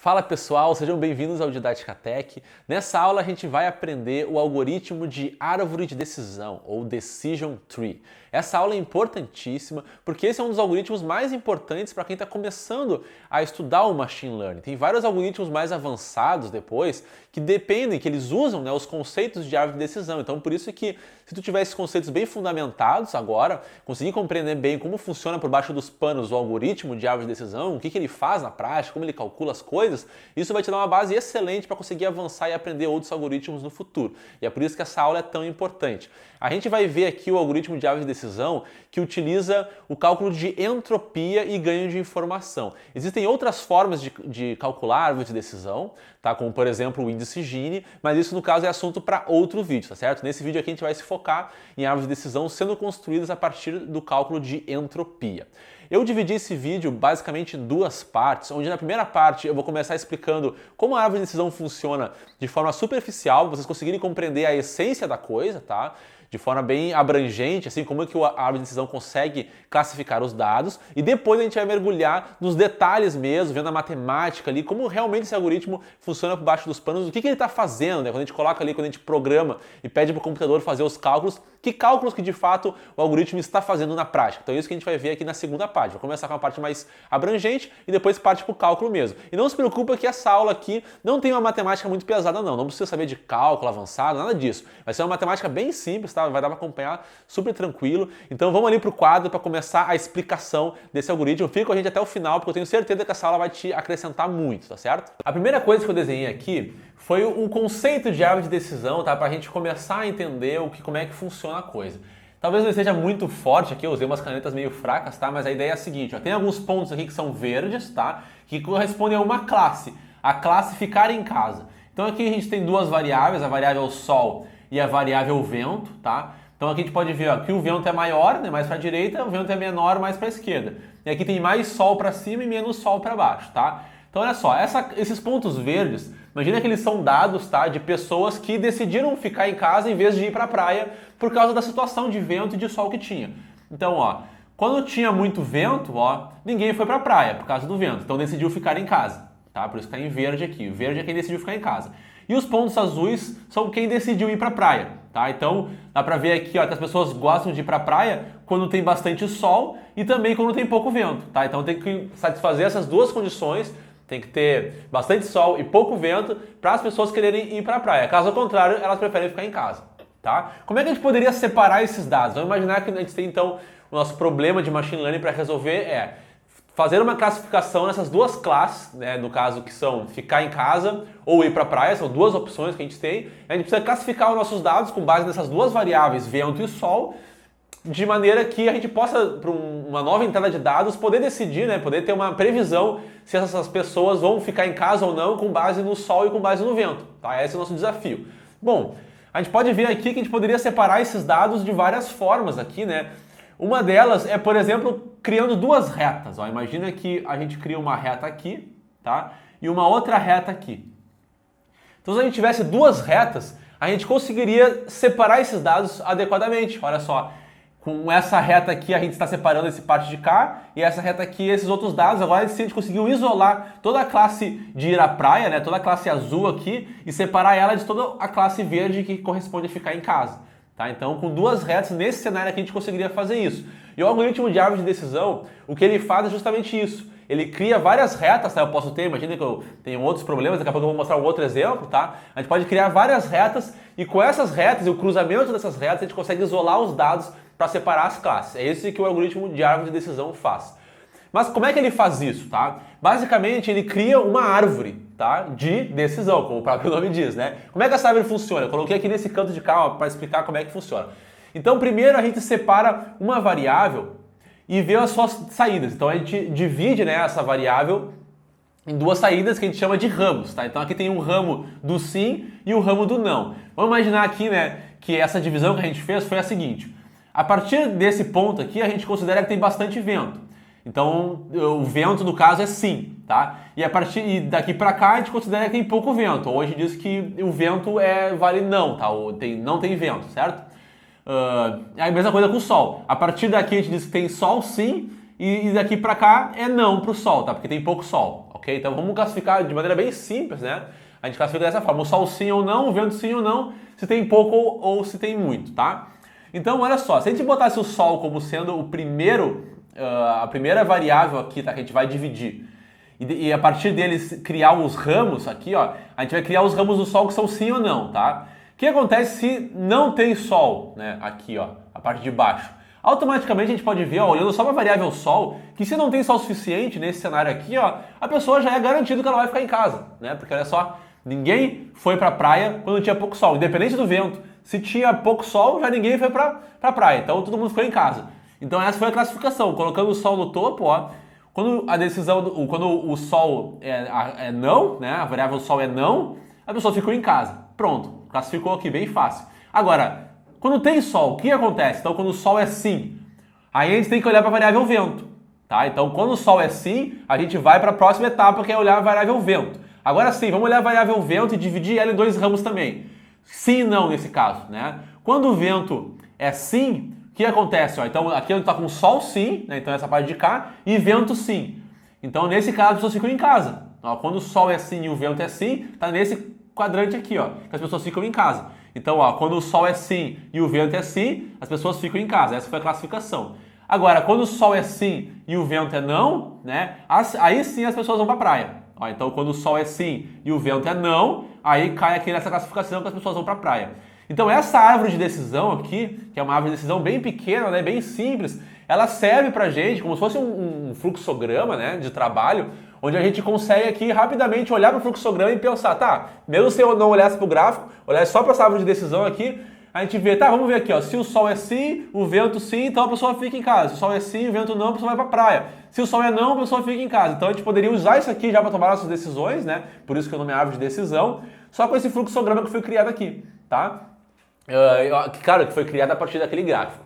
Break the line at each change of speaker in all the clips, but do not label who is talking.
Fala pessoal, sejam bem-vindos ao Didática Tech. Nessa aula a gente vai aprender o algoritmo de árvore de decisão, ou Decision Tree. Essa aula é importantíssima porque esse é um dos algoritmos mais importantes para quem está começando a estudar o Machine Learning. Tem vários algoritmos mais avançados depois que dependem, que eles usam os conceitos de árvore de decisão. Então por isso que se tu tiver esses conceitos bem fundamentados agora, conseguir compreender bem como funciona por baixo dos panos o algoritmo de árvore de decisão, o que ele faz na prática, como ele calcula as coisas, isso vai te dar uma base excelente para conseguir avançar e aprender outros algoritmos no futuro. E é por isso que essa aula é tão importante. A gente vai ver aqui o algoritmo de árvore de decisão que utiliza o cálculo de entropia e ganho de informação. Existem outras formas de calcular árvore de decisão, tá? Como por exemplo o índice Gini, mas isso no caso é assunto para outro vídeo, tá certo? Nesse vídeo aqui a gente vai se focar em árvores de decisão sendo construídas a partir do cálculo de entropia. Eu dividi esse vídeo basicamente em duas partes, onde na primeira parte eu vou começar explicando como a árvore de decisão funciona de forma superficial, para vocês conseguirem compreender a essência da coisa, tá? De forma bem abrangente, assim, como é que a árvore de decisão consegue classificar os dados, e depois a gente vai mergulhar nos detalhes mesmo, vendo a matemática ali, como realmente esse algoritmo funciona por baixo dos panos, o que ele está fazendo, né? Quando a gente coloca ali, quando a gente programa e pede para o computador fazer os cálculos, que cálculos que de fato o algoritmo está fazendo na prática. Então é isso que a gente vai ver aqui na segunda parte. Vou começar com a parte mais abrangente e depois parte para o cálculo mesmo. E não se preocupa que essa aula aqui não tem uma matemática muito pesada não precisa saber de cálculo avançado, nada disso. Vai ser uma matemática bem simples, tá? Vai dar para acompanhar super tranquilo. Então vamos ali para o quadro para começar a explicação desse algoritmo. Fica com a gente até o final, porque eu tenho certeza que essa aula vai te acrescentar muito, tá certo? A primeira coisa que eu desenhei aqui foi um conceito de árvore de decisão, tá? Para a gente começar a entender como é que funciona a coisa. Talvez não esteja muito forte aqui, eu usei umas canetas meio fracas, tá? Mas a ideia é a seguinte, ó, tem alguns pontos aqui que são verdes, tá? Que correspondem a uma classe, a classe ficar em casa. Então aqui a gente tem duas variáveis, a variável sol e a variável vento, tá? Então aqui a gente pode ver ó, que o vento é maior, né, mais para a direita, o vento é menor, mais para a esquerda. E aqui tem mais sol para cima e menos sol para baixo, tá? Então olha só, esses pontos verdes, imagina que eles são dados, tá, de pessoas que decidiram ficar em casa em vez de ir para a praia por causa da situação de vento e de sol que tinha. Então, ó, quando tinha muito vento, ó, ninguém foi para a praia por causa do vento, então decidiu ficar em casa, tá? Por isso que está em verde aqui. O verde é quem decidiu ficar em casa. E os pontos azuis são quem decidiu ir para a praia, tá? Então, dá para ver aqui, ó, que as pessoas gostam de ir para a praia quando tem bastante sol e também quando tem pouco vento, tá? Então tem que satisfazer essas duas condições. Tem que ter bastante sol e pouco vento para as pessoas quererem ir para a praia. Caso contrário, elas preferem ficar em casa, tá? Como é que a gente poderia separar esses dados? Vamos imaginar que a gente tem então o nosso problema de machine learning para resolver é fazer uma classificação nessas duas classes, né, no caso que são ficar em casa ou ir para a praia, são duas opções que a gente tem. A gente precisa classificar os nossos dados com base nessas duas variáveis, vento e sol, de maneira que a gente possa, para uma nova entrada de dados, poder decidir, né, poder ter uma previsão se essas pessoas vão ficar em casa ou não com base no sol e com base no vento. Tá? Esse é o nosso desafio. Bom, a gente pode ver aqui que a gente poderia separar esses dados de várias formas aqui, né? Uma delas é, por exemplo, criando duas retas. Ó. Imagina que a gente cria uma reta aqui, tá? E uma outra reta aqui. Então, se a gente tivesse duas retas, a gente conseguiria separar esses dados adequadamente. Olha só. Com essa reta aqui a gente está separando esse parte de cá e essa reta aqui esses outros dados. Agora a gente conseguiu isolar toda a classe de ir à praia, né, toda a classe azul aqui e separar ela de toda a classe verde que corresponde a ficar em casa. Tá? Então com duas retas nesse cenário aqui a gente conseguiria fazer isso. E o algoritmo de árvore de decisão, o que ele faz é justamente isso. Ele cria várias retas, tá? Eu posso ter, imagina que eu tenho outros problemas, daqui a pouco eu vou mostrar um outro exemplo, tá? A gente pode criar várias retas e com essas retas e o cruzamento dessas retas a gente consegue isolar os dados para separar as classes. É isso que o algoritmo de árvore de decisão faz. Mas como é que ele faz isso, tá? Basicamente ele cria uma árvore, tá? De decisão, como o próprio nome diz, né? Como é que essa árvore funciona? Eu coloquei aqui nesse canto de cá para explicar como é que funciona. Então primeiro a gente separa uma variável e vê as suas saídas. Então a gente divide, né, essa variável em duas saídas que a gente chama de ramos, tá? Então aqui tem um ramo do sim e um ramo do não. Vamos imaginar aqui, né, que essa divisão que a gente fez foi a seguinte. A partir desse ponto aqui a gente considera que tem bastante vento. Então o vento no caso é sim, tá? E daqui para cá a gente considera que tem pouco vento. Ou a gente diz que o vento vale não, tá? Ou não tem vento, certo? É a mesma coisa com o sol. A partir daqui a gente diz que tem sol sim e daqui para cá é não para o sol, tá? Porque tem pouco sol, ok? Então vamos classificar de maneira bem simples, né? A gente classifica dessa forma, o sol sim ou não, o vento sim ou não, se tem pouco ou se tem muito, tá? Então, olha só, se a gente botasse o sol como sendo o primeiro, a primeira variável aqui, tá? Que a gente vai dividir, e a partir deles criar os ramos aqui, ó, a gente vai criar os ramos do sol que são sim ou não, tá? O que acontece se não tem sol, né? Aqui, ó, a parte de baixo. Automaticamente a gente pode ver, ó, olhando só para a variável sol, que se não tem sol suficiente nesse cenário aqui, ó, a pessoa já é garantido que ela vai ficar em casa, né? Porque olha só, ninguém foi para a praia quando tinha pouco sol, independente do vento. Se tinha pouco sol, já ninguém foi para a praia, então todo mundo ficou em casa. Então essa foi a classificação, colocando o sol no topo, ó, quando a decisão, quando o sol é não, né? A variável sol é não, a pessoa ficou em casa. Pronto, classificou aqui bem fácil. Agora, quando tem sol, o que acontece? Então, quando o sol é sim, aí a gente tem que olhar para a variável vento, tá? Então, quando o sol é sim, a gente vai para a próxima etapa, que é olhar a variável vento. Agora sim, vamos olhar a variável vento e dividir ela em dois ramos também. Sim e não nesse caso, né? Quando o vento é sim, o que acontece? Ó, então, aqui a gente está com sol sim, né? Então essa parte de cá, e vento sim. Então, nesse caso, as pessoas ficam em casa. Ó, quando o sol é sim e o vento é sim, tá nesse quadrante aqui, ó, que as pessoas ficam em casa. Então, ó, quando o sol é sim e o vento é sim, as pessoas ficam em casa. Essa foi a classificação. Agora, quando o sol é sim e o vento é não, né? Aí sim as pessoas vão para a praia. Ó, então, quando o sol é sim e o vento é não, aí cai aqui nessa classificação que as pessoas vão para a praia. Então, essa árvore de decisão aqui, que é uma árvore de decisão bem pequena, né, bem simples, ela serve para a gente como se fosse um fluxograma, né, de trabalho, onde a gente consegue aqui rapidamente olhar para o fluxograma e pensar, tá, mesmo se eu não olhasse para o gráfico, olhasse só para essa árvore de decisão aqui, a gente vê, tá, vamos ver aqui, ó, se o sol é sim, o vento sim, então a pessoa fica em casa. Se o sol é sim, o vento não, a pessoa vai para a praia. Se o sol é não, a pessoa fica em casa. Então a gente poderia usar isso aqui já para tomar nossas decisões, né? Por isso que o nome é árvore de decisão, só com esse fluxograma que foi criado aqui, tá? Claro, que foi criado a partir daquele gráfico.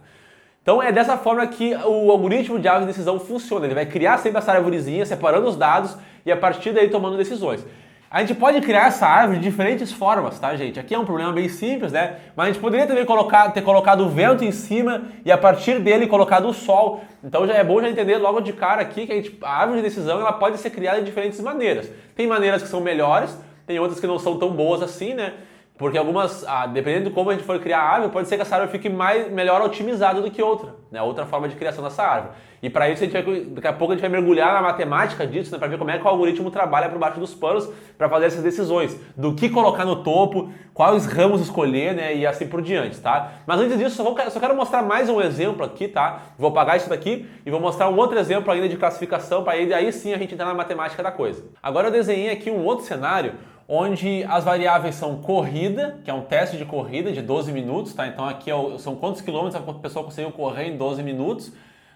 Então é dessa forma que o algoritmo de árvore de decisão funciona. Ele vai criar sempre essa árvorezinha, separando os dados e a partir daí tomando decisões. A gente pode criar essa árvore de diferentes formas, tá, gente? Aqui é um problema bem simples, né? Mas a gente poderia também ter colocado o vento em cima e a partir dele colocado o sol. Então já é bom já entender logo de cara aqui que a árvore de decisão ela pode ser criada de diferentes maneiras. Tem maneiras que são melhores, tem outras que não são tão boas assim, né? Porque algumas, dependendo de como a gente for criar a árvore, pode ser que essa árvore fique melhor otimizada do que outra, né? Outra forma de criação dessa árvore. E para isso, daqui a pouco a gente vai mergulhar na matemática disso, né? Para ver como é que o algoritmo trabalha por baixo dos panos para fazer essas decisões. Do que colocar no topo, quais ramos escolher, né? E assim por diante, tá? Mas antes disso, só quero mostrar mais um exemplo aqui, tá? Vou apagar isso daqui e vou mostrar um outro exemplo ainda de classificação para aí sim a gente entrar na matemática da coisa. Agora eu desenhei aqui um outro cenário onde as variáveis são corrida, que é um teste de corrida de 12 minutos, tá? Então aqui são quantos quilômetros a pessoa conseguiu correr em 12 minutos,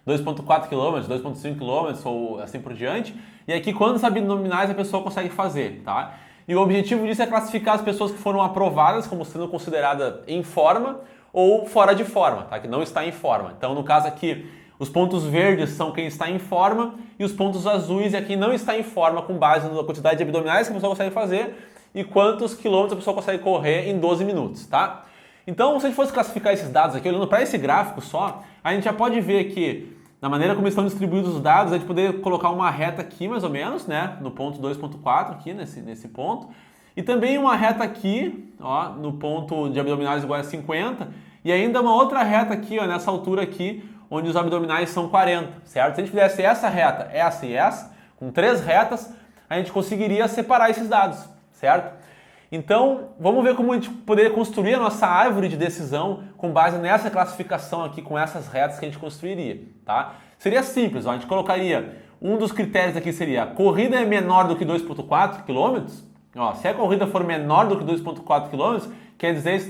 2,4 km, 2,5 km ou assim por diante. E aqui quantos abdominais a pessoa consegue fazer, tá? E o objetivo disso é classificar as pessoas que foram aprovadas como sendo consideradas em forma ou fora de forma, tá? Que não está em forma. Então no caso aqui, os pontos verdes são quem está em forma e os pontos azuis é quem não está em forma com base na quantidade de abdominais que a pessoa consegue fazer e quantos quilômetros a pessoa consegue correr em 12 minutos, tá? Então, se a gente fosse classificar esses dados aqui, olhando para esse gráfico só, a gente já pode ver que, na maneira como estão distribuídos os dados, a gente poderia colocar uma reta aqui, mais ou menos, né? No ponto 2.4 aqui, nesse ponto. E também uma reta aqui, ó, no ponto de abdominais igual a 50. E ainda uma outra reta aqui, ó, nessa altura aqui, onde os abdominais são 40, certo? Se a gente fizesse essa reta, essa e essa, com 3 retas, a gente conseguiria separar esses dados, certo? Então, vamos ver como a gente poderia construir a nossa árvore de decisão com base nessa classificação aqui, com essas retas que a gente construiria, tá? Seria simples, ó, a gente colocaria, um dos critérios aqui seria, a corrida é menor do que 2,4 km? Ó, se a corrida for menor do que 2,4 km, quer dizer que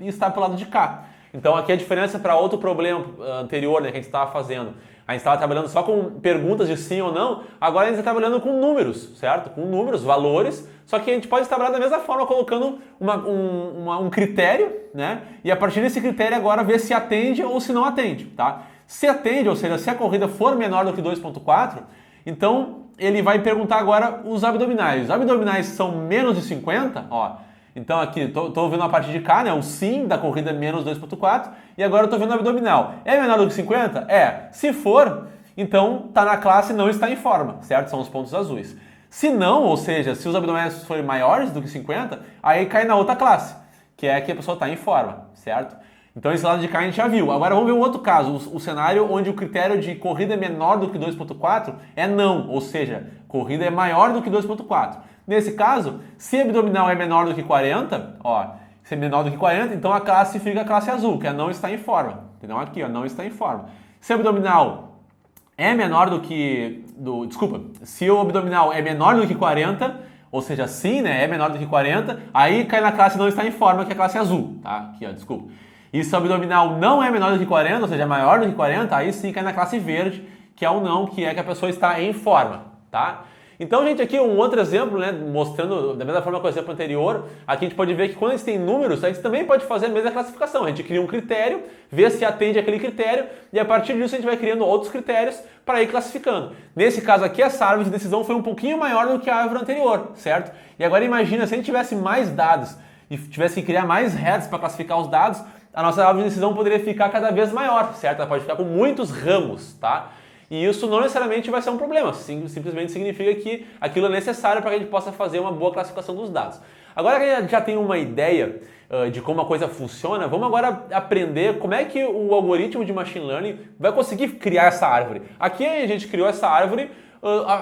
está para o lado de cá. Então aqui a diferença para outro problema anterior, né, que a gente estava fazendo. A gente estava trabalhando só com perguntas de sim ou não, agora a gente está trabalhando com números, certo? Com números, valores, só que a gente pode trabalhar da mesma forma, colocando um critério, né? E a partir desse critério agora ver se atende ou se não atende, tá? Se atende, ou seja, se a corrida for menor do que 2,4, então ele vai perguntar agora os abdominais. Os abdominais são menos de 50, ó. Então aqui, estou vendo a parte de cá, né? O sim da corrida é menos 2,4 e agora eu estou vendo o abdominal. É menor do que 50? É. Se for, então está na classe não está em forma, certo? São os pontos azuis. Se não, ou seja, se os abdominais forem maiores do que 50, aí cai na outra classe, que é que a pessoa está em forma, certo? Então esse lado de cá a gente já viu. Agora vamos ver um outro caso, o cenário onde o critério de corrida é menor do que 2.4 é não, ou seja, corrida é maior do que 2.4. Nesse caso, se abdominal é menor do que 40, ó, se é menor do que 40, então a classe fica a classe azul, que é não está em forma. Então aqui, ó, não está em forma. Se o abdominal é menor do que... se o abdominal é menor do que 40, ou seja, sim, né, é menor do que 40, aí cai na classe não está em forma, que é a classe azul, tá? Aqui, ó, desculpa. E se o abdominal não é menor do que 40, ou seja, é maior do que 40, aí sim cai na classe verde, que é o não, que é que a pessoa está em forma, tá? Então, gente, aqui um outro exemplo, né, mostrando da mesma forma que o exemplo anterior, aqui a gente pode ver que quando a gente tem números, a gente também pode fazer a mesma classificação. A gente cria um critério, vê se atende àquele critério e a partir disso a gente vai criando outros critérios para ir classificando. Nesse caso aqui, essa árvore de decisão foi um pouquinho maior do que a árvore anterior, certo? E agora imagina, se a gente tivesse mais dados e tivesse que criar mais heads para classificar os dados, a nossa árvore de decisão poderia ficar cada vez maior, certo? Ela pode ficar com muitos ramos, tá? E isso não necessariamente vai ser um problema, simplesmente significa que aquilo é necessário para que a gente possa fazer uma boa classificação dos dados. Agora que a gente já tem uma ideia de como a coisa funciona, vamos agora aprender como é que o algoritmo de Machine Learning vai conseguir criar essa árvore. Aqui a gente criou essa árvore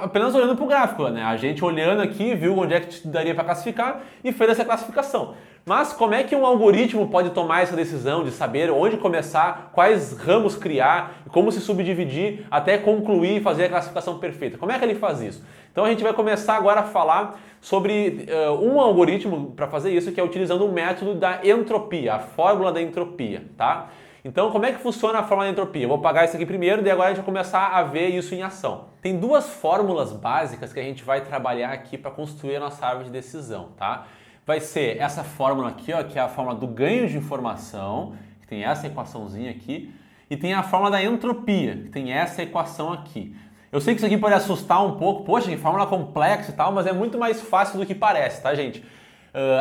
apenas olhando para o gráfico, né? A gente olhando aqui, viu onde é que daria para classificar e fez essa classificação. Mas como é que um algoritmo pode tomar essa decisão de saber onde começar, quais ramos criar, como se subdividir até concluir e fazer a classificação perfeita? Como é que ele faz isso? Então a gente vai começar agora a falar sobre um algoritmo para fazer isso, que é utilizando o método da entropia, a fórmula da entropia, tá? Então como é que funciona a fórmula da entropia? Eu vou apagar isso aqui primeiro e agora a gente vai começar a ver isso em ação. Tem duas fórmulas básicas que a gente vai trabalhar aqui para construir a nossa árvore de decisão, tá? Vai ser essa fórmula aqui, ó, que é a fórmula do ganho de informação, que tem essa equaçãozinha aqui, e tem a fórmula da entropia, que tem essa equação aqui. Eu sei que isso aqui pode assustar um pouco, poxa, que fórmula complexa e tal, mas é muito mais fácil do que parece, tá, gente?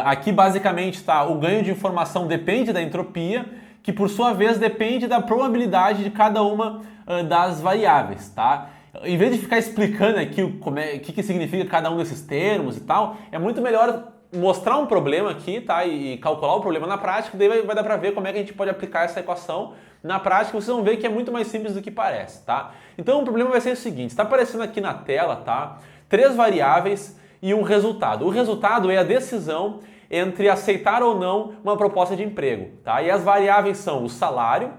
Aqui basicamente tá, o ganho de informação depende da entropia, que por sua vez depende da probabilidade de cada uma das variáveis, tá? Em vez de ficar explicando aqui o que significa cada um desses termos e tal, é muito melhor mostrar um problema aqui, tá? E calcular o problema na prática, daí vai dar para ver como é que a gente pode aplicar essa equação na prática. Vocês vão ver que é muito mais simples do que parece, tá? Então o problema vai ser o seguinte, está aparecendo aqui na tela, tá? 3 variáveis e um resultado. O resultado é a decisão entre aceitar ou não uma proposta de emprego, tá? E as variáveis são o salário,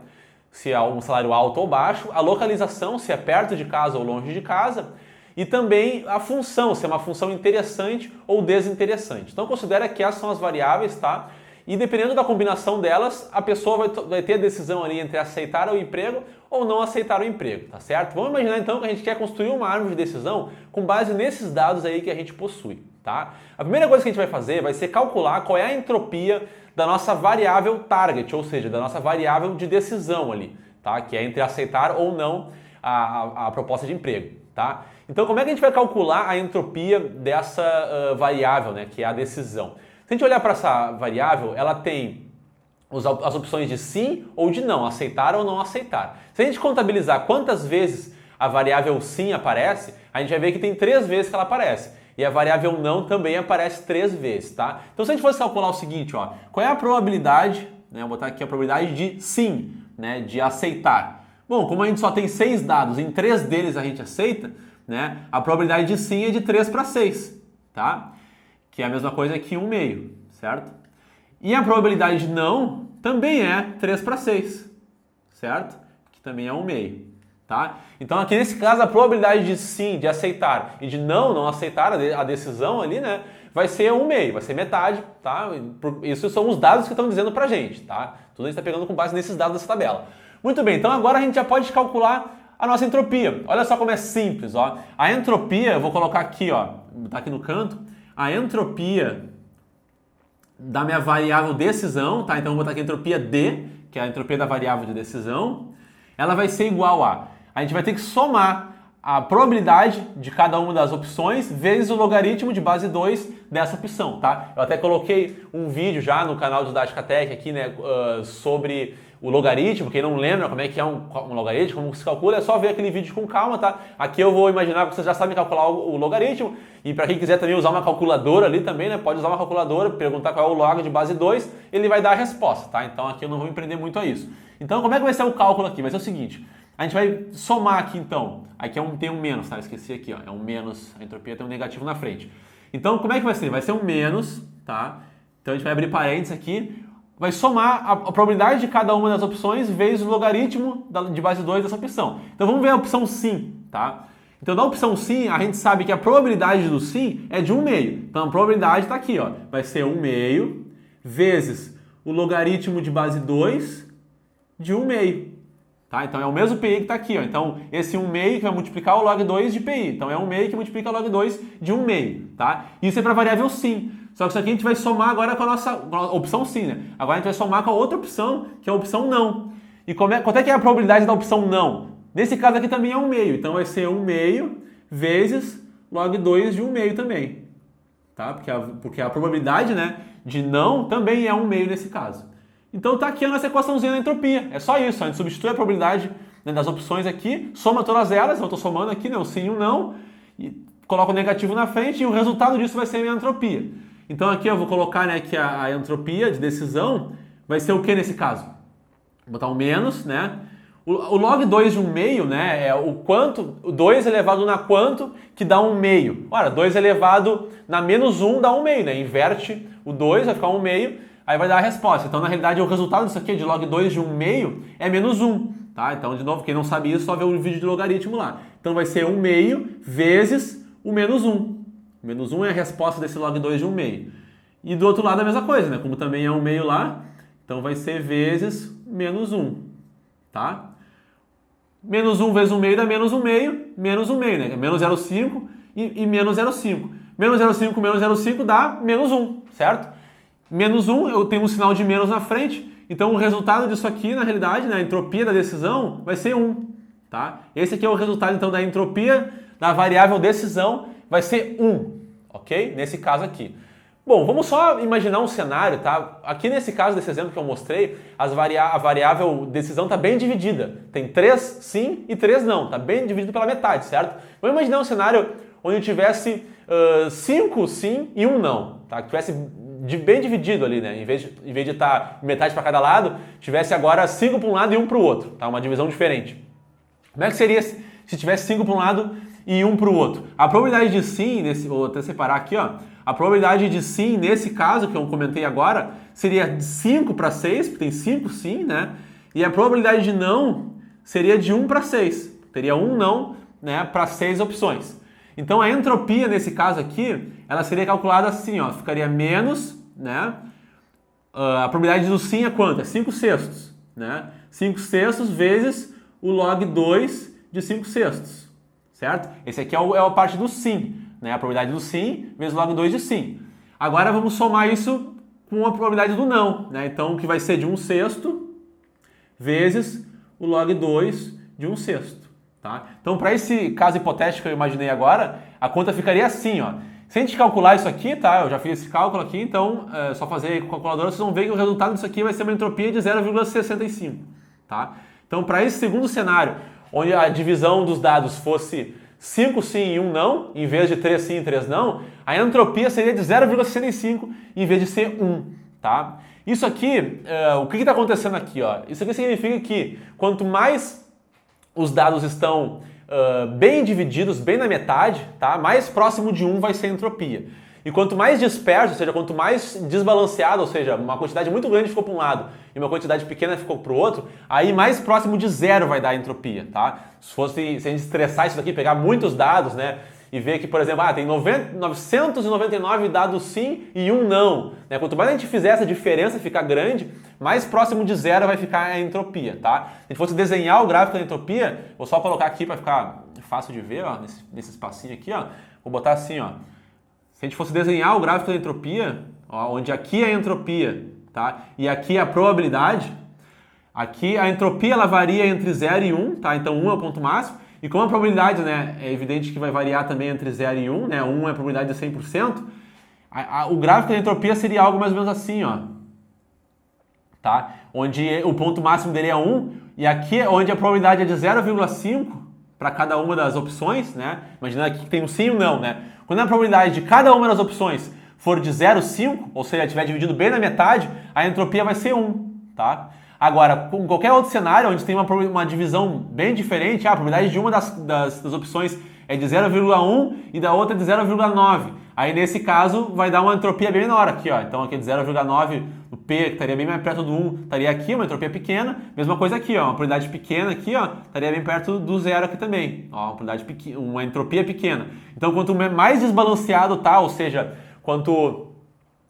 se é um salário alto ou baixo, a localização, se é perto de casa ou longe de casa, e também a função, se é uma função interessante ou desinteressante. Então considera que essas são as variáveis, tá? E dependendo da combinação delas, a pessoa vai ter a decisão ali entre aceitar o emprego ou não aceitar o emprego, tá certo? Vamos imaginar então que a gente quer construir uma árvore de decisão com base nesses dados aí que a gente possui, tá? A primeira coisa que a gente vai fazer vai ser calcular qual é a entropia da nossa variável target, ou seja, da nossa variável de decisão ali, tá? Que é entre aceitar ou não a proposta de emprego, tá? Então, como é que a gente vai calcular a entropia dessa variável, né, que é a decisão? Se a gente olhar para essa variável, ela tem as opções de sim ou de não, aceitar ou não aceitar. Se a gente contabilizar quantas vezes a variável sim aparece, a gente vai ver que tem 3 vezes que ela aparece. E a variável não também aparece 3 vezes, tá? Então, se a gente fosse calcular o seguinte, ó, qual é a probabilidade, né, vou botar aqui a probabilidade de sim, né, de aceitar. Bom, como a gente só tem 6 dados, em 3 deles a gente aceita, né? A probabilidade de sim é de 3 para 6, tá? Que é a mesma coisa que 1/2, certo? E a probabilidade de não também é 3 para 6, certo? Que também é 1/2, tá? Então aqui nesse caso a probabilidade de sim, de aceitar e de não aceitar a decisão ali, né? Vai ser 1/2, vai ser metade, tá? Isso são os dados que estão dizendo pra gente, tá? Tudo a gente está pegando com base nesses dados dessa tabela. Muito bem, então agora a gente já pode calcular a nossa entropia. Olha só como é simples, ó. A entropia, eu vou colocar aqui, ó, tá aqui no canto, a entropia da minha variável decisão, tá? Então eu vou botar aqui a entropia D, que é a entropia da variável de decisão, ela vai ser igual a gente vai ter que somar a probabilidade de cada uma das opções vezes o logaritmo de base 2 dessa opção, tá? Eu até coloquei um vídeo já no canal do Didática Tech aqui, né, sobre o logaritmo, quem não lembra como é que é um logaritmo, como se calcula, é só ver aquele vídeo com calma, tá? Aqui eu vou imaginar que vocês já sabem calcular o logaritmo, e para quem quiser também usar uma calculadora ali também, né? Pode usar uma calculadora, perguntar qual é o log de base 2, ele vai dar a resposta, tá? Então aqui eu não vou me prender muito a isso. Então como é que vai ser o cálculo aqui? Vai ser o seguinte, a gente vai somar aqui então, aqui tem um menos, tá? Esqueci aqui, ó, é um menos, a entropia tem um negativo na frente. Então como é que vai ser? Vai ser um menos, tá? Então a gente vai abrir parênteses aqui, vai somar a probabilidade de cada uma das opções vezes o logaritmo de base 2 dessa opção. Então vamos ver a opção sim, tá? Então da opção sim, a gente sabe que a probabilidade do sim é de 1/2. Então a probabilidade está aqui, ó, vai ser 1/2 vezes o logaritmo de base 2 de 1/2. Tá? Então é o mesmo PI que está aqui, ó. Então esse 1/2 que vai multiplicar o log 2 de PI. Então é 1/2 que multiplica o log 2 de 1/2, tá? Isso é para a variável sim. Só que isso aqui a gente vai somar agora com a nossa opção sim, né? Agora a gente vai somar com a outra opção, que é a opção não. E quanto é que é a probabilidade da opção não? Nesse caso aqui também é 1/2. Então vai ser 1/2 vezes log 2 de 1/2 também. Tá? Porque a probabilidade, né, de não também é 1/2 nesse caso. Então tá aqui a nossa equaçãozinha da entropia. É só isso, a gente substitui a probabilidade, né, das opções aqui, soma todas elas, eu estou somando aqui, né, o sim e o não, e coloco o negativo na frente e o resultado disso vai ser a minha entropia. Então aqui eu vou colocar, né, que a entropia de decisão vai ser o que nesse caso? Vou botar um menos, né? O log 2 de 1/2, né, é o quanto, o 2 elevado na quanto que dá 1/2. Ora, 2 elevado na menos 1 dá 1/2, né? Inverte o 2, vai ficar 1/2, aí vai dar a resposta. Então, na realidade, o resultado disso aqui de log 2 de 1/2 é menos 1, tá? Então, de novo, quem não sabe isso, só vê o vídeo de logaritmo lá. Então, vai ser 1/2 vezes o menos 1. O menos 1 é a resposta desse log 2 de 1/2. E do outro lado a mesma coisa, né? Como também é 1/2 lá, então vai ser vezes menos 1, tá? Menos 1 vezes 1/2 dá menos 1/2, né? Menos 0,5 e menos 0,5. Menos 0,5 menos 0,5 dá menos 1, certo? Menos 1, eu tenho um sinal de menos na frente, então o resultado disso aqui, na realidade, né, a entropia da decisão vai ser 1, tá? Esse aqui é o resultado, então, da entropia da variável decisão, vai ser 1, ok? Nesse caso aqui. Bom, vamos só imaginar um cenário, tá? Aqui nesse caso desse exemplo que eu mostrei, a variável decisão está bem dividida. Tem 3 sim e 3 não, está bem dividido pela metade, certo? Vamos imaginar um cenário onde tivesse 5 sim e 1 não, tá? Que tivesse bem dividido ali, né? Em vez de estar metade para cada lado, tivesse agora 5 para um lado e 1 para o outro, tá? Uma divisão diferente. Como é que seria se tivesse 5 para um lado e 1 para o outro? A probabilidade de sim, vou até separar aqui, ó. A probabilidade de sim, nesse caso que eu comentei agora, seria 5 para 6, porque tem 5 sim, né? E a probabilidade de não seria de 1 para 6. Teria um não, né, para 6 opções. Então a entropia nesse caso aqui, ela seria calculada assim, ó, ficaria menos, né? A probabilidade do sim é quanto? É 5/6, né? 5/6 vezes o log 2 de 5/6, certo? Esse aqui é a parte do sim, né? A probabilidade do sim vezes o log 2 de sim. Agora vamos somar isso com a probabilidade do não, né? Então, que vai ser de 1/6 vezes o log 2 de 1/6, tá? Então, para esse caso hipotético que eu imaginei agora, a conta ficaria assim, ó. Se a gente calcular isso aqui, tá? Eu já fiz esse cálculo aqui, então é só fazer com a calculadora, vocês vão ver que o resultado disso aqui vai ser uma entropia de 0,65, tá? Então, para esse segundo cenário, onde a divisão dos dados fosse 5 sim e 1 não, em vez de 3 sim e 3 não, a entropia seria de 0,65 em vez de ser 1, tá? Isso aqui, o que está acontecendo aqui, ó? Isso aqui significa que quanto mais os dados estão bem divididos, bem na metade, tá? Mais próximo de 1 vai ser a entropia. E quanto mais disperso, ou seja, quanto mais desbalanceado, ou seja, uma quantidade muito grande ficou para um lado e uma quantidade pequena ficou para o outro, aí mais próximo de 0 vai dar a entropia, tá? Se a gente estressar isso daqui, pegar muitos dados, né, e ver que, por exemplo, tem 999 dados sim e 1 não, né? Quanto mais a gente fizer essa diferença ficar grande, mais próximo de 0 vai ficar a entropia, tá? Se a gente fosse desenhar o gráfico da entropia, vou só colocar aqui para ficar fácil de ver, ó, nesse espacinho aqui, ó, vou botar assim, ó. Se a gente fosse desenhar o gráfico da entropia, ó, onde aqui é a entropia, tá? E aqui é a probabilidade, aqui a entropia ela varia entre 0 e 1, tá? Então 1 é o ponto máximo, e como a probabilidade, né, é evidente que vai variar também entre 0 e 1, né? 1 é a probabilidade de 100%, o gráfico da entropia seria algo mais ou menos assim, ó. tá? Onde o ponto máximo dele é 1, e aqui é onde a probabilidade é de 0,5 para cada uma das opções, né? Imaginando aqui que tem um sim e um não, né? Quando a probabilidade de cada uma das opções for de 0,5, ou seja, estiver dividido bem na metade, a entropia vai ser 1, tá? Agora, com qualquer outro cenário onde tem uma divisão bem diferente, a probabilidade de uma das opções é de 0,1 e da outra é de 0,9. Aí nesse caso vai dar uma entropia bem menor aqui, ó. Então aqui de 0,9, o P que estaria bem mais perto do 1, estaria aqui, uma entropia pequena. Mesma coisa aqui, ó, uma probabilidade pequena aqui, ó, estaria bem perto do zero aqui também. Ó, uma probabilidade pequena, uma entropia pequena. Então quanto mais desbalanceado tá, ou seja, quanto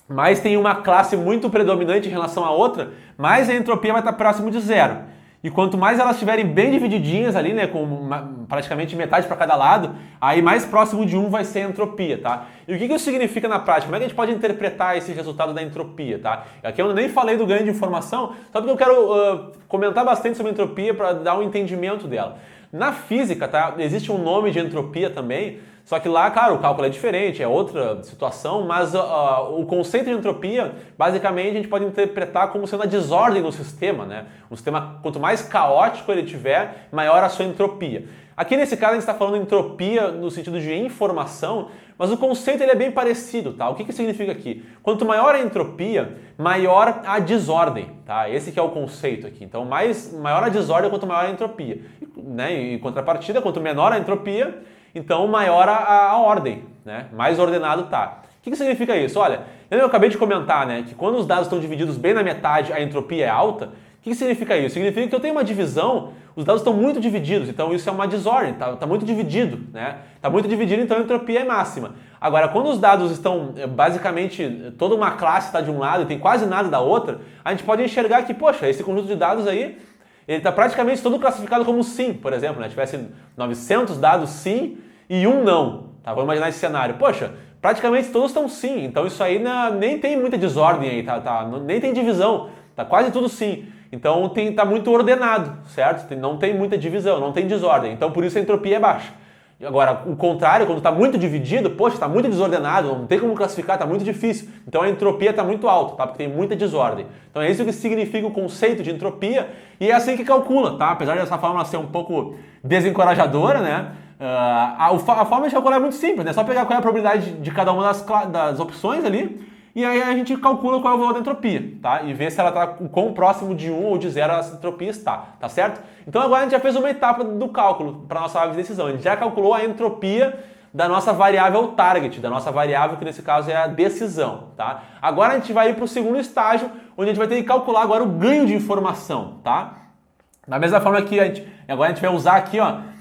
mais tem uma classe muito predominante em relação à outra, mais a entropia vai estar próximo de zero. E quanto mais elas estiverem bem divididinhas ali, né, com praticamente metade para cada lado, aí mais próximo de 1 vai ser a entropia, tá? E o que isso significa na prática? Como é que a gente pode interpretar esse resultado da entropia, tá? Aqui eu nem falei do ganho de informação, só porque eu quero comentar bastante sobre a entropia para dar um entendimento dela. Na física, tá, existe um nome de entropia também, só que lá, claro, o cálculo é diferente, é outra situação, mas o conceito de entropia, basicamente, a gente pode interpretar como sendo a desordem no sistema, né? Um sistema, quanto mais caótico ele tiver, maior a sua entropia. Aqui nesse caso a gente está falando de entropia no sentido de informação, mas o conceito ele é bem parecido, tá? O que significa aqui? Quanto maior a entropia, maior a desordem, tá? Esse que é o conceito aqui. Então, maior a desordem, quanto maior a entropia. Né? Em contrapartida, quanto menor a entropia, então maior a ordem, né? Mais ordenado tá. O que significa isso? Olha, eu acabei de comentar, né, que quando os dados estão divididos bem na metade, a entropia é alta. O que significa isso? Significa que eu tenho uma divisão, os dados estão muito divididos, então isso é uma desordem, tá muito dividido, né? Tá muito dividido, então a entropia é máxima. Agora, quando os dados estão, basicamente, toda uma classe está de um lado e tem quase nada da outra, a gente pode enxergar que, poxa, esse conjunto de dados aí, ele está praticamente todo classificado como sim, por exemplo, né? Tivesse 900 dados sim e um não, tá? Vamos imaginar esse cenário. Poxa, praticamente todos estão sim, então isso aí nem tem muita desordem aí, nem tem divisão, tá quase tudo sim. Então tá muito ordenado, certo? Não tem muita divisão, não tem desordem, então por isso a entropia é baixa. Agora, o contrário, quando está muito dividido, poxa, está muito desordenado, não tem como classificar, está muito difícil. Então a entropia está muito alta, tá? Porque tem muita desordem. Então é isso que significa o conceito de entropia e é assim que calcula, tá? Apesar dessa fórmula ser um pouco desencorajadora, né? A forma de calcular é muito simples, né? É só pegar qual é a probabilidade de cada uma das opções ali e aí a gente calcula qual é o valor da entropia, tá? E vê se ela está quão próximo de 1 ou de 0 essa entropia está, tá certo? Então agora a gente já fez uma etapa do cálculo para a nossa árvore de decisão. A gente já calculou a entropia da nossa variável target, da nossa variável que nesse caso é a decisão, tá? Agora a gente vai ir para o segundo estágio, onde a gente vai ter que calcular agora o ganho de informação, tá? Da mesma forma que agora a gente vai usar aqui, ó,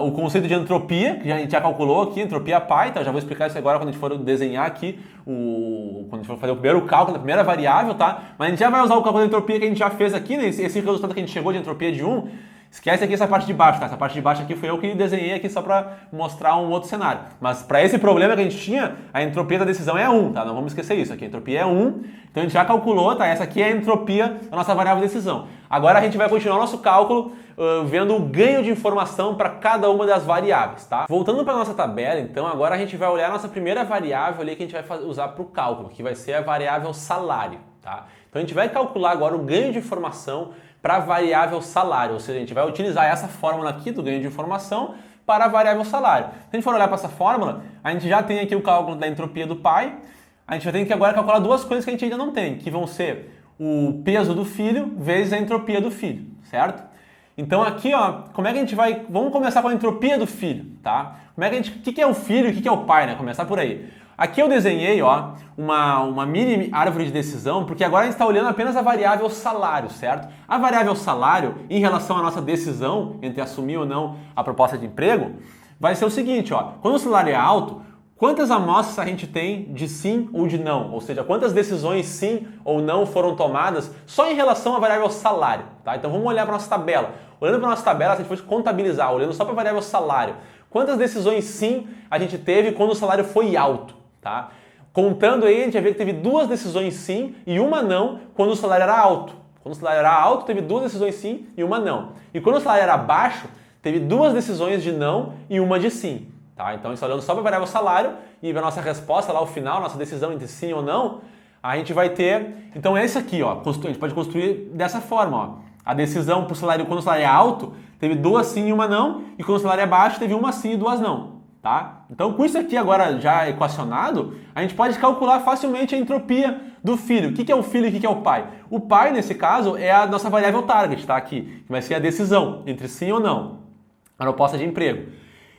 o conceito de entropia, que a gente já calculou aqui, entropia π, tá? Já vou explicar isso agora quando a gente for desenhar aqui, quando a gente for fazer o primeiro cálculo da primeira variável, tá? Mas a gente já vai usar o cálculo de entropia que a gente já fez aqui, né? Esse resultado que a gente chegou de entropia de 1, esquece aqui essa parte de baixo, tá? Essa parte de baixo aqui foi eu que desenhei aqui só para mostrar um outro cenário. Mas para esse problema que a gente tinha, a entropia da decisão é 1, tá? Não vamos esquecer isso aqui. A entropia é 1, então a gente já calculou, tá? Essa aqui é a entropia da nossa variável de decisão. Agora a gente vai continuar o nosso cálculo vendo o ganho de informação para cada uma das variáveis, tá? Voltando para nossa tabela, então, agora a gente vai olhar a nossa primeira variável ali que a gente vai usar para o cálculo, que vai ser a variável salário, tá? Então a gente vai calcular agora o ganho de informação para a variável salário, ou seja, a gente vai utilizar essa fórmula aqui do ganho de informação para a variável salário. Se a gente for olhar para essa fórmula, a gente já tem aqui o cálculo da entropia do π, a gente vai ter que agora calcular duas coisas que a gente ainda não tem, que vão ser o peso do filho vezes a entropia do filho, certo? Então aqui, ó, como é que a gente vai... Vamos começar com a entropia do filho, tá? Como é que a gente... O que é o filho e o que é o pai, né? Começar por aí. Aqui eu desenhei, ó, uma mini árvore de decisão, porque agora a gente está olhando apenas a variável salário, certo? A variável salário, em relação à nossa decisão entre assumir ou não a proposta de emprego, vai ser o seguinte, ó. Quando o salário é alto, quantas amostras a gente tem de sim ou de não? Ou seja, quantas decisões sim ou não foram tomadas só em relação à variável salário, tá? Então vamos olhar para a nossa tabela. Olhando para a nossa tabela, se a gente fosse contabilizar, olhando só para a variável salário, quantas decisões sim a gente teve quando o salário foi alto, tá? Contando aí, a gente vai ver que teve duas decisões sim e uma não quando o salário era alto. Quando o salário era alto, teve duas decisões sim e uma não. E quando o salário era baixo, teve duas decisões de não e uma de sim. Tá? Então, a gente está olhando só para a variável salário e a nossa resposta lá ao final, nossa decisão entre sim ou não, a gente vai ter, então esse aqui, ó, a gente pode construir dessa forma, ó. A decisão pro salário, quando o salário é alto, teve 2 sim e 1 não, e quando o salário é baixo, teve 1 sim e 2 não, tá? Então com isso aqui agora já equacionado, a gente pode calcular facilmente a entropia do filho. O que é o filho e o que é o pai? O pai, nesse caso, é a nossa variável target, tá? Aqui, que vai ser a decisão entre sim ou não, a proposta de emprego.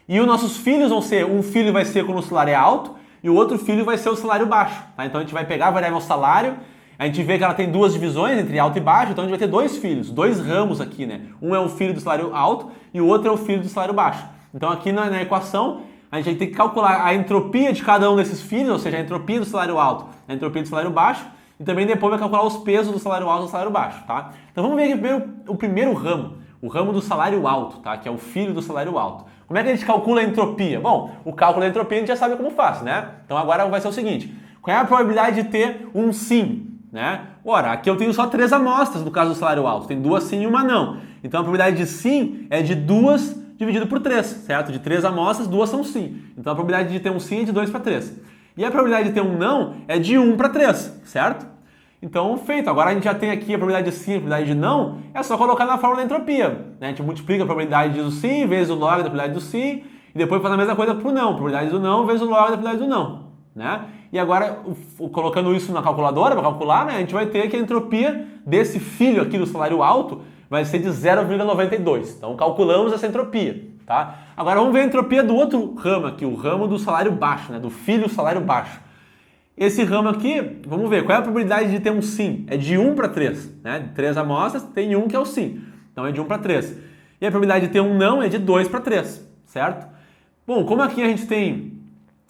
E os nossos filhos vão ser, um filho vai ser quando o salário é alto, e o outro filho vai ser o salário baixo, tá? Então a gente vai pegar a variável salário, a gente vê que ela tem 2 divisões entre alto e baixo, então a gente vai ter 2 filhos, 2 ramos aqui, né? Um é o filho do salário alto e o outro é o filho do salário baixo. Então aqui na equação, a gente tem que calcular a entropia de cada um desses filhos, ou seja, a entropia do salário alto, a entropia do salário baixo, e também depois vai calcular os pesos do salário alto e do salário baixo, tá? Então vamos ver aqui primeiro o primeiro ramo, o ramo do salário alto, tá? Que é o filho do salário alto. Como é que a gente calcula a entropia? Bom, o cálculo da entropia a gente já sabe como faz, né? Então agora vai ser o seguinte, qual é a probabilidade de ter um sim, né? Ora, aqui eu tenho só 3 amostras no caso do salário alto, tem 2 sim e 1 não. Então a probabilidade de sim é de 2 dividido por 3, certo? De 3 amostras, 2 são sim. Então a probabilidade de ter um sim é de 2 para 3. E a probabilidade de ter um não é de 1 para 3, certo? Então, feito. Agora a gente já tem aqui a probabilidade de sim e a probabilidade de não, é só colocar na fórmula da entropia, né? A gente multiplica a probabilidade do sim vezes o log da probabilidade do sim, e depois faz a mesma coisa para o não, probabilidade do não vezes o log da probabilidade do não, né? E agora, colocando isso na calculadora para calcular, né, a gente vai ter que a entropia desse filho aqui do salário alto vai ser de 0,92. Então, calculamos essa entropia, tá? Agora, vamos ver a entropia do outro ramo aqui, o ramo do salário baixo, né, do filho salário baixo. Esse ramo aqui, vamos ver, qual é a probabilidade de ter um sim? É de 1 para 3, né? De 3 amostras, tem um que é o sim. Então, é de 1 para 3. E a probabilidade de ter um não é de 2 para 3, certo? Bom, como aqui a gente tem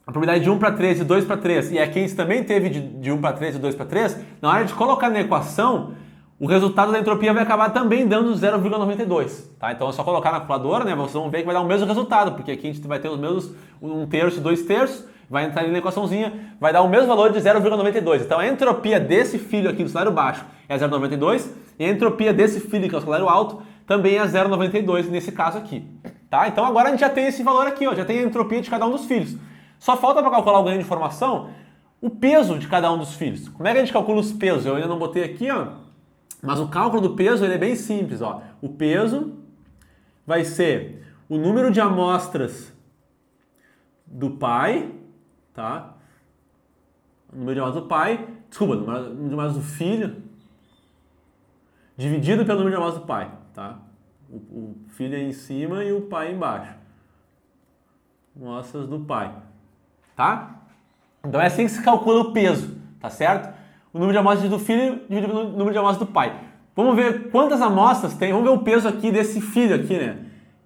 a probabilidade de 1 para 3 e 2 para 3, e aqui a gente também teve de 1 para 3 e 2 para 3, na hora de colocar na equação, o resultado da entropia vai acabar também dando 0,92, tá? Então é só colocar na calculadora, né? Vocês vão ver que vai dar o mesmo resultado, porque aqui a gente vai ter os mesmos 1/3 e 2/3, vai entrar ali na equaçãozinha, vai dar o mesmo valor de 0,92. Então a entropia desse filho aqui do salário baixo é 0,92, e a entropia desse filho que é o salário alto também é 0,92 nesse caso aqui, tá? Então agora a gente já tem esse valor aqui, ó, já tem a entropia de cada um dos filhos. Só falta para calcular o ganho de informação o peso de cada um dos filhos. Como é que a gente calcula os pesos? Eu ainda não botei aqui, ó, mas o cálculo do peso ele é bem simples, ó. O peso vai ser o número de amostras do pai, tá? O número de amostras do pai, desculpa, o número de amostras do filho dividido pelo número de amostras do pai, tá? O filho é em cima e o pai embaixo. Amostras do pai, tá? Então é assim que se calcula o peso, tá certo? O número de amostras do filho dividido pelo número de amostras do pai. Vamos ver quantas amostras tem, vamos ver o peso aqui desse filho aqui, né?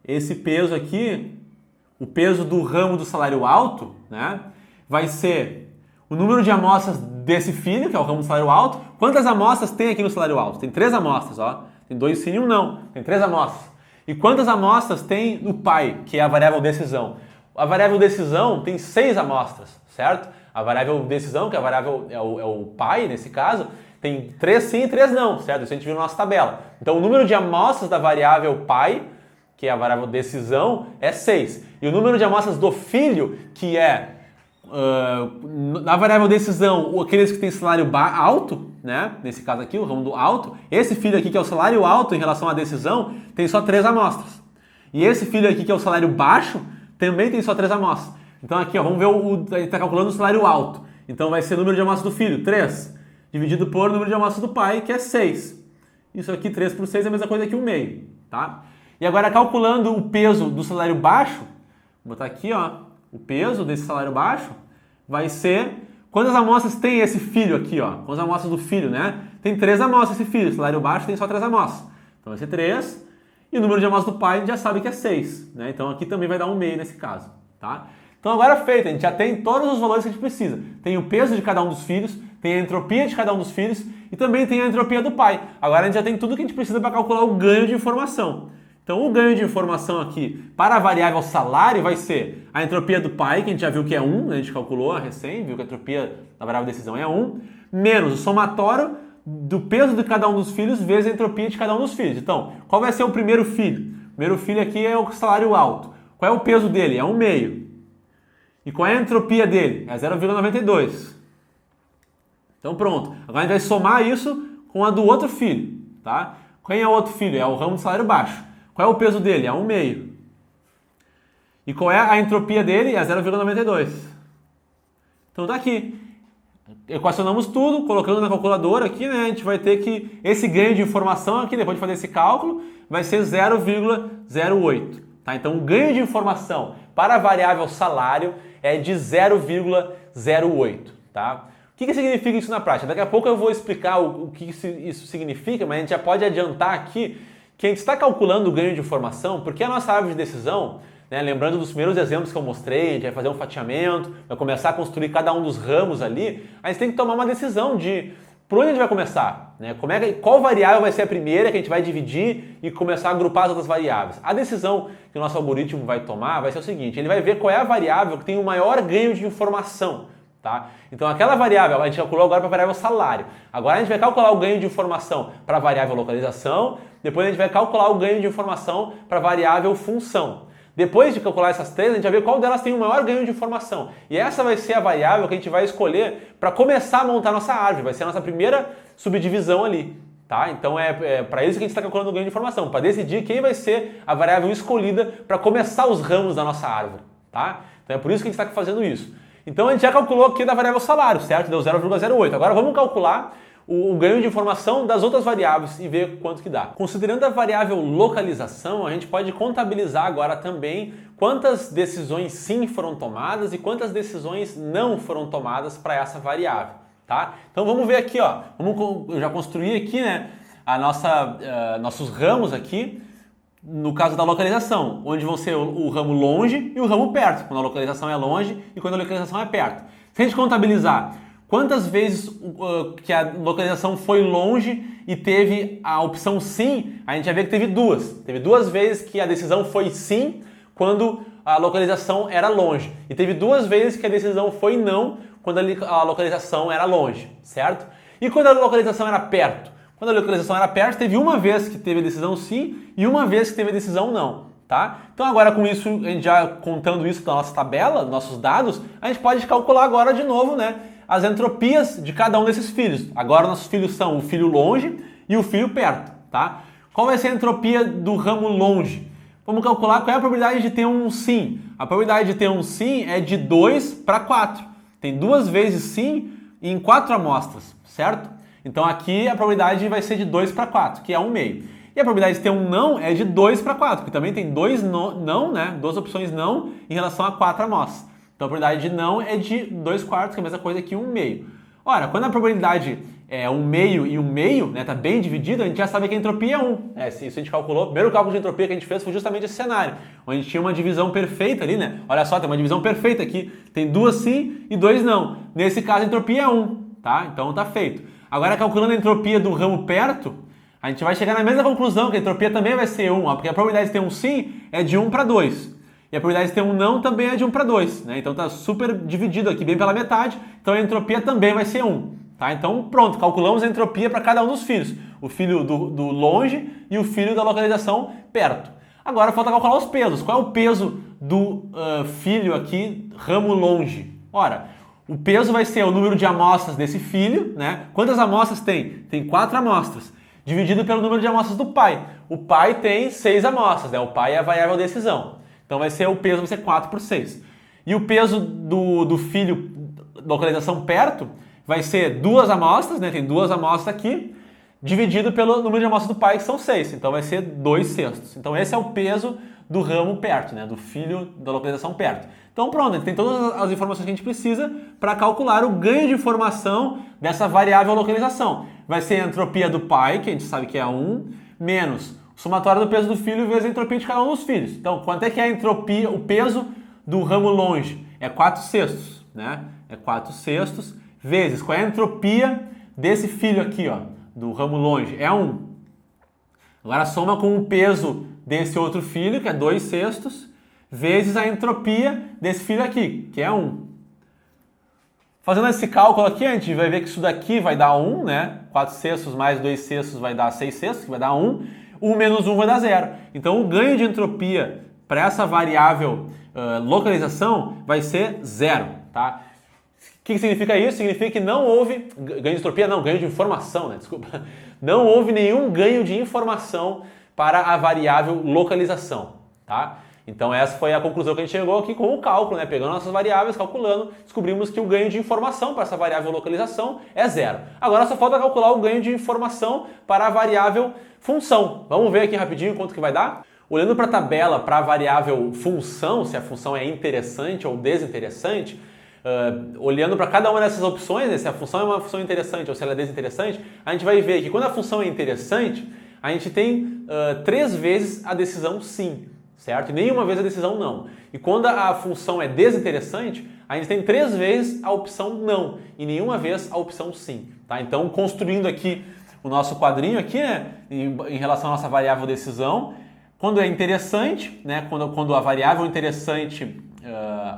Esse peso aqui, o peso do ramo do salário alto, né? Vai ser o número de amostras desse filho, que é o ramo do salário alto. Quantas amostras tem aqui no salário alto? Tem 3 amostras, ó. Tem 2 sim e 1 não. Tem 3 amostras. E quantas amostras tem no pai, que é a variável decisão? A variável decisão tem 6 amostras, certo? A variável decisão, que é a variável é o pai, nesse caso, tem 3 sim e 3 não, certo? Isso a gente viu na nossa tabela. Então o número de amostras da variável pai, que é a variável decisão, é 6. E o número de amostras do filho, que é na variável decisão, aqueles que têm salário alto, né? Nesse caso aqui, o ramo do alto, esse filho aqui que é o salário alto em relação à decisão, tem só 3 amostras. E esse filho aqui que é o salário baixo, também tem só 3 amostras. Então aqui, ó, vamos ver, a gente está calculando o salário alto. Então vai ser o número de amostras do filho, 3, dividido por número de amostras do pai, que é 6. Isso aqui, 3 por 6 é a mesma coisa que o meio, tá? E agora calculando o peso do salário baixo, vou botar aqui, ó, o peso desse salário baixo vai ser... Quantas amostras tem esse filho aqui, ó? Quantas amostras do filho, né? Tem 3 amostras esse filho, salário baixo tem só 3 amostras. Então vai ser 3, e o número de amostras do pai a gente já sabe que é 6, né? Então aqui também vai dar 1/2 nesse caso, tá? Então agora feito, a gente já tem todos os valores que a gente precisa. Tem o peso de cada um dos filhos, tem a entropia de cada um dos filhos e também tem a entropia do pai. Agora a gente já tem tudo que a gente precisa para calcular o ganho de informação. Então o ganho de informação aqui para a variável salário vai ser a entropia do pai, que a gente já viu que é 1, né? A gente calculou recém, viu que a entropia da variável decisão é 1, menos o somatório do peso de cada um dos filhos vezes a entropia de cada um dos filhos. Então, qual vai ser o primeiro filho? O primeiro filho aqui é o salário alto. Qual é o peso dele? É 1/2. E qual é a entropia dele? É 0,92. Então pronto, agora a gente vai somar isso com a do outro filho, tá? Quem é o outro filho? É o ramo de salário baixo. Qual é o peso dele? É 1/2. E qual é a entropia dele? É 0,92. Então tá aqui. Equacionamos tudo, colocando na calculadora aqui, né? A gente vai ter que esse ganho de informação aqui, depois de fazer esse cálculo, vai ser 0,08. Tá? Então o ganho de informação para a variável salário é de 0,08. Tá? O que significa isso na prática? Daqui a pouco eu vou explicar o que isso significa, mas a gente já pode adiantar aqui que a gente está calculando o ganho de informação porque a nossa árvore de decisão, né, lembrando dos primeiros exemplos que eu mostrei, a gente vai fazer um fatiamento, vai começar a construir cada um dos ramos ali, a gente tem que tomar uma decisão de por onde a gente vai começar, né? Qual variável vai ser a primeira que a gente vai dividir e começar a agrupar as outras variáveis. A decisão que o nosso algoritmo vai tomar vai ser o seguinte, ele vai ver qual é a variável que tem o maior ganho de informação. Tá? Então aquela variável, a gente calculou agora para a variável salário. Agora a gente vai calcular o ganho de informação para a variável localização, depois a gente vai calcular o ganho de informação para a variável função. Depois de calcular essas três, a gente vai ver qual delas tem o maior ganho de informação. E essa vai ser a variável que a gente vai escolher para começar a montar nossa árvore. Vai ser a nossa primeira subdivisão ali. Tá? Então é para isso que a gente está calculando o ganho de informação, para decidir quem vai ser a variável escolhida para começar os ramos da nossa árvore. Tá? Então é por isso que a gente está fazendo isso. Então a gente já calculou aqui da variável salário, certo? Deu 0,08. Agora vamos calcular o ganho de informação das outras variáveis e ver quanto que dá. Considerando a variável localização, a gente pode contabilizar agora também quantas decisões sim foram tomadas e quantas decisões não foram tomadas para essa variável, tá? Então vamos ver aqui, ó. Eu já construí aqui, né, nossos ramos aqui. No caso da localização, onde vão ser o ramo longe e o ramo perto, quando a localização é longe e quando a localização é perto. Se a gente contabilizar quantas vezes que a localização foi longe e teve a opção sim, a gente vai ver que teve duas. Teve duas vezes que a decisão foi sim quando a localização era longe. E teve duas vezes que a decisão foi não quando a localização era longe, certo? E quando a localização era perto? Quando a localização era perto, teve uma vez que teve a decisão sim e uma vez que teve a decisão não, tá? Então agora com isso, a gente já contando isso da nossa tabela, nossos dados, a gente pode calcular agora de novo, né, as entropias de cada um desses filhos. Agora nossos filhos são o filho longe e o filho perto, tá? Qual vai ser a entropia do ramo longe? Vamos calcular qual é a probabilidade de ter um sim. A probabilidade de ter um sim é de 2 para 4. Tem duas vezes sim em 4 amostras, certo? Então aqui a probabilidade vai ser de 2 para 4, que é 1/2. E a probabilidade de ter um não é de 2 para 4, que também tem dois não, né? Duas opções não em relação a 4 amostras. Então a probabilidade de não é de 2/4, que é a mesma coisa que 1/2. Ora, quando a probabilidade é 1/2 e 1/2, né, tá bem dividido, a gente já sabe que a entropia é 1. Isso a gente calculou. O primeiro cálculo de entropia que a gente fez foi justamente esse cenário, onde a gente tinha uma divisão perfeita ali, né? Olha só, tem uma divisão perfeita aqui. Tem duas sim e 2 não. Nesse caso a entropia é 1, tá? Então tá feito. Agora, calculando a entropia do ramo perto, a gente vai chegar na mesma conclusão, que a entropia também vai ser 1, porque a probabilidade de ter um sim é de 1 para 2. E a probabilidade de ter um não também é de 1 para 2. Né? Então está super dividido aqui, bem pela metade, então a entropia também vai ser 1. Tá? Então pronto, calculamos a entropia para cada um dos filhos. O filho do longe e o filho da localização perto. Agora falta calcular os pesos. Qual é o peso do filho aqui, ramo longe? Ora, o peso vai ser o número de amostras desse filho, né? Quantas amostras tem? Tem 4 amostras, dividido pelo número de amostras do pai. O pai tem 6 amostras, né? O pai é a variável decisão. Então o peso vai ser 4 por 6. E o peso do filho, localização perto, vai ser 2 amostras, né? Tem 2 amostras aqui, dividido pelo número de amostras do pai, que são 6. Então vai ser 2/6. Então esse é o peso do ramo perto, né? Do filho da localização perto. Então pronto, a gente tem todas as informações que a gente precisa para calcular o ganho de informação dessa variável localização. Vai ser a entropia do pai, que a gente sabe que é 1, menos o somatório do peso do filho vezes a entropia de cada um dos filhos. Então, quanto é que é a entropia, o peso do ramo longe? É 4/6, né? É 4/6 vezes qual é a entropia desse filho aqui, ó, do ramo longe? É 1. Agora soma com o peso desse outro filho, que é 2/6, vezes a entropia desse filho aqui, que é 1. Fazendo esse cálculo aqui, a gente vai ver que isso daqui vai dar 1, né? 4/6 mais 2/6 vai dar 6/6, que vai dar 1. 1 menos 1 vai dar 0. Então, o ganho de entropia para essa variável localização vai ser 0, tá? que significa isso? Significa que não houve ganho de entropia, não, ganho de informação, né? Desculpa. Não houve nenhum ganho de informação para a variável localização, tá? Então essa foi a conclusão que a gente chegou aqui com o cálculo, né? Pegando nossas variáveis, calculando, descobrimos que o ganho de informação para essa variável localização é zero. Agora só falta calcular o ganho de informação para a variável função. Vamos ver aqui rapidinho quanto que vai dar? Olhando para a tabela para a variável função, se a função é interessante ou desinteressante, olhando para cada uma dessas opções, né? Se a função é uma função interessante ou se ela é desinteressante, a gente vai ver que quando a função é interessante, a gente tem 3 vezes a decisão sim, certo? E nenhuma vez a decisão não. E quando a função é desinteressante, a gente tem 3 vezes a opção não e nenhuma vez a opção sim, tá? Então, construindo aqui o nosso quadrinho aqui, né, em relação à nossa variável decisão, quando é interessante, né, quando a variável interessante,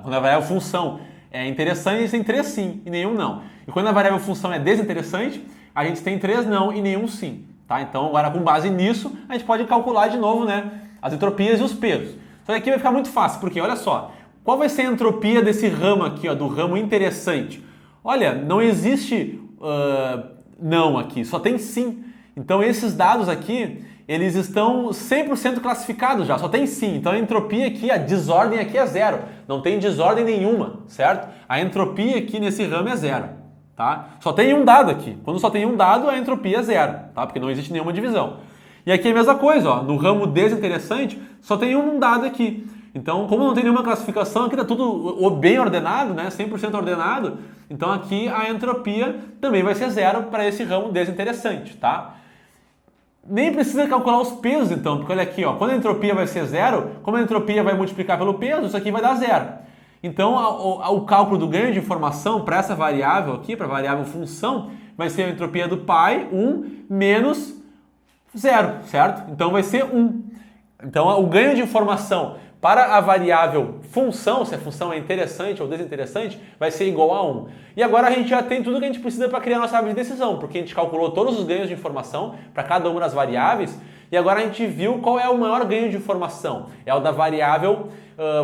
quando a variável função é interessante, a gente tem 3 sim e nenhum não. E quando a variável função é desinteressante, a gente tem 3 não e nenhum sim, tá? Então, agora com base nisso, a gente pode calcular de novo, né, as entropias e os pesos. Só que aqui vai ficar muito fácil, porque olha só, qual vai ser a entropia desse ramo aqui, ó, do ramo interessante? Olha, não existe não aqui, só tem sim. Então esses dados aqui, eles estão 100% classificados já, só tem sim. Então a entropia aqui, a desordem aqui é zero, não tem desordem nenhuma, certo? A entropia aqui nesse ramo é zero, tá? Só tem um dado aqui. Quando só tem um dado, a entropia é zero, tá? Porque não existe nenhuma divisão. E aqui é a mesma coisa, ó, no ramo desinteressante, só tem um dado aqui. Então, como não tem nenhuma classificação, aqui está tudo bem ordenado, né? 100% ordenado, então aqui a entropia também vai ser zero para esse ramo desinteressante, tá? Nem precisa calcular os pesos então, porque olha aqui, ó, quando a entropia vai ser zero, como a entropia vai multiplicar pelo peso, isso aqui vai dar zero. Então, o cálculo do ganho de informação para essa variável aqui, para a variável função, vai ser a entropia do pi, 1, menos zero, certo? Então vai ser 1. Então o ganho de informação para a variável função, se a função é interessante ou desinteressante, vai ser igual a 1. E agora a gente já tem tudo que a gente precisa para criar nossa árvore de decisão, porque a gente calculou todos os ganhos de informação para cada uma das variáveis e agora a gente viu qual é o maior ganho de informação. É o da variável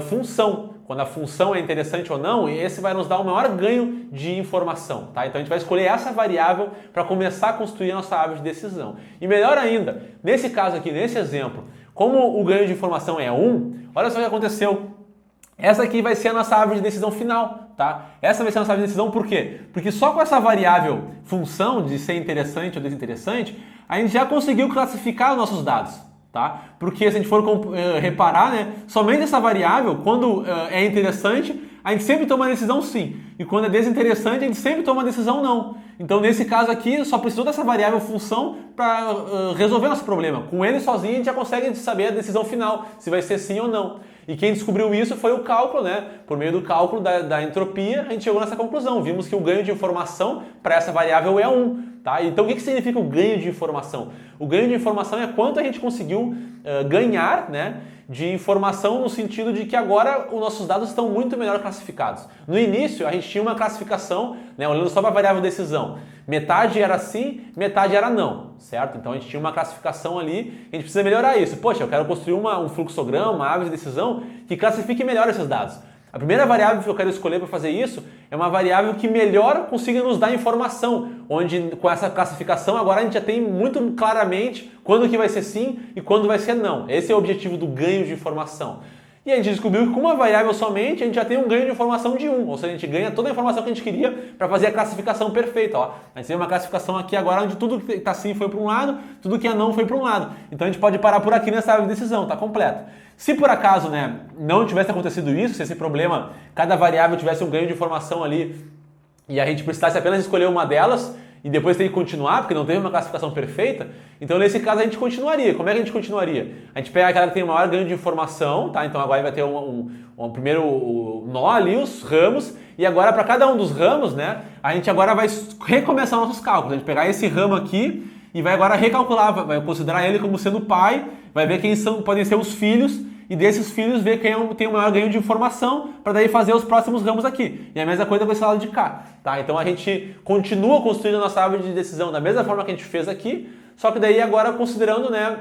função. Quando a função é interessante ou não, esse vai nos dar o maior ganho de informação, tá? Então a gente vai escolher essa variável para começar a construir a nossa árvore de decisão. E melhor ainda, nesse caso aqui, nesse exemplo, como o ganho de informação é 1, olha só o que aconteceu. Essa aqui vai ser a nossa árvore de decisão final, tá? Essa vai ser a nossa árvore de decisão por quê? Porque só com essa variável função de ser interessante ou desinteressante, a gente já conseguiu classificar os nossos dados. Tá? Porque se a gente for reparar, né, somente essa variável, quando é interessante, a gente sempre toma a decisão sim. E quando é desinteressante, a gente sempre toma a decisão não. Então, nesse caso aqui, só precisou dessa variável função para resolver nosso problema. Com ele sozinho, a gente já consegue saber a decisão final, se vai ser sim ou não. E quem descobriu isso foi o cálculo, né? Por meio do cálculo da entropia, a gente chegou nessa conclusão. Vimos que o ganho de informação para essa variável é 1. Tá? Então, o que significa o ganho de informação? O ganho de informação é quanto a gente conseguiu ganhar, né, de informação no sentido de que agora os nossos dados estão muito melhor classificados. No início, a gente tinha uma classificação, né, olhando só para a variável decisão. Metade era sim, metade era não, certo? Então a gente tinha uma classificação ali, a gente precisa melhorar isso. Poxa, eu quero construir um fluxograma, uma árvore de decisão que classifique melhor esses dados. A primeira variável que eu quero escolher para fazer isso é uma variável que melhor consiga nos dar informação, onde com essa classificação agora a gente já tem muito claramente quando que vai ser sim e quando vai ser não. Esse é o objetivo do ganho de informação. E a gente descobriu que com uma variável somente a gente já tem um ganho de informação de 1, ou seja, a gente ganha toda a informação que a gente queria para fazer a classificação perfeita. Ó. A gente tem uma classificação aqui agora onde tudo que está sim foi para um lado, tudo que é não foi para um lado. Então a gente pode parar por aqui nessa árvore de decisão, está completo. Se por acaso, né, não tivesse acontecido isso, se esse problema, cada variável tivesse um ganho de informação ali e a gente precisasse apenas escolher uma delas e depois ter que continuar, porque não teve uma classificação perfeita, então nesse caso a gente continuaria. Como é que a gente continuaria? A gente pega aquela que tem o maior ganho de informação, tá? Então agora vai ter um primeiro nó ali, os ramos, e agora para cada um dos ramos, né, a gente agora vai recomeçar nossos cálculos. A gente pegar esse ramo aqui e vai agora recalcular, vai considerar ele como sendo o pai, vai ver quem podem ser os filhos e desses filhos ver quem tem o maior ganho de informação para daí fazer os próximos ramos aqui. E a mesma coisa com esse lado de cá, tá? Então a gente continua construindo a nossa árvore de decisão da mesma forma que a gente fez aqui, só que daí agora considerando, né,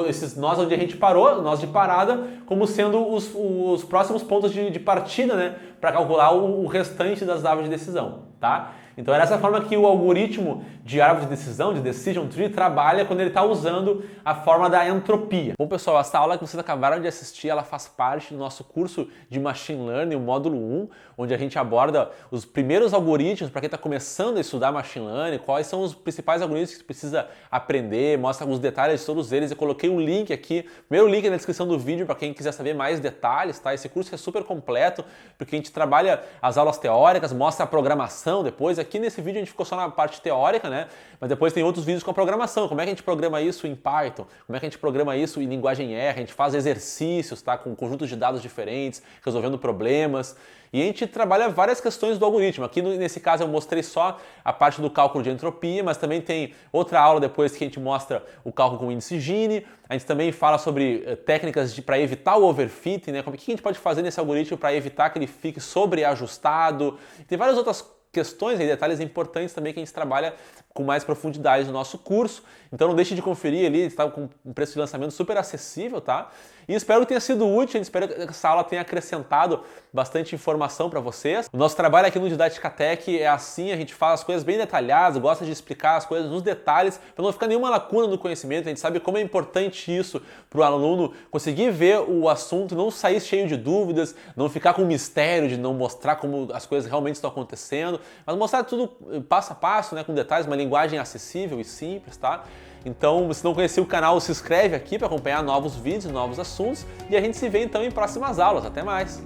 esses nós onde a gente parou, nós de parada, como sendo os próximos pontos de partida, né, para calcular o restante das árvores de decisão, tá? Então é dessa forma que o algoritmo de árvore de decisão, de Decision Tree, trabalha quando ele está usando a forma da entropia. Bom pessoal, essa aula que vocês acabaram de assistir, ela faz parte do nosso curso de Machine Learning, o módulo 1, onde a gente aborda os primeiros algoritmos para quem está começando a estudar Machine Learning, quais são os principais algoritmos que você precisa aprender, mostra alguns detalhes de todos eles. Eu coloquei um link aqui, primeiro link na descrição do vídeo para quem quiser saber mais detalhes, tá? Esse curso é super completo, porque a gente trabalha as aulas teóricas, mostra a programação depois. Aqui nesse vídeo a gente ficou só na parte teórica, né? Mas depois tem outros vídeos com a programação, como é que a gente programa isso em Python, como é que a gente programa isso em linguagem R, a gente faz exercícios, tá? Com conjuntos de dados diferentes, resolvendo problemas. E a gente trabalha várias questões do algoritmo. Aqui nesse caso eu mostrei só a parte do cálculo de entropia, mas também tem outra aula depois que a gente mostra o cálculo com índice Gini. A gente também fala sobre técnicas para evitar o overfitting, né? O que a gente pode fazer nesse algoritmo para evitar que ele fique sobreajustado. Tem várias outras questões e detalhes importantes também que a gente trabalha com mais profundidade no nosso curso. Então não deixe de conferir ali, está com um preço de lançamento super acessível, tá? E espero que tenha sido útil, espero que essa aula tenha acrescentado bastante informação para vocês. O nosso trabalho aqui no Didática Tech é assim, a gente faz as coisas bem detalhadas, gosta de explicar as coisas nos detalhes, para não ficar nenhuma lacuna no conhecimento. A gente sabe como é importante isso para o aluno conseguir ver o assunto, não sair cheio de dúvidas, não ficar com mistério de não mostrar como as coisas realmente estão acontecendo, mas mostrar tudo passo a passo, né, com detalhes, uma linguagem acessível e simples, tá? Então, se não conhecia o canal, se inscreve aqui para acompanhar novos vídeos, novos assuntos, e a gente se vê então em próximas aulas. Até mais!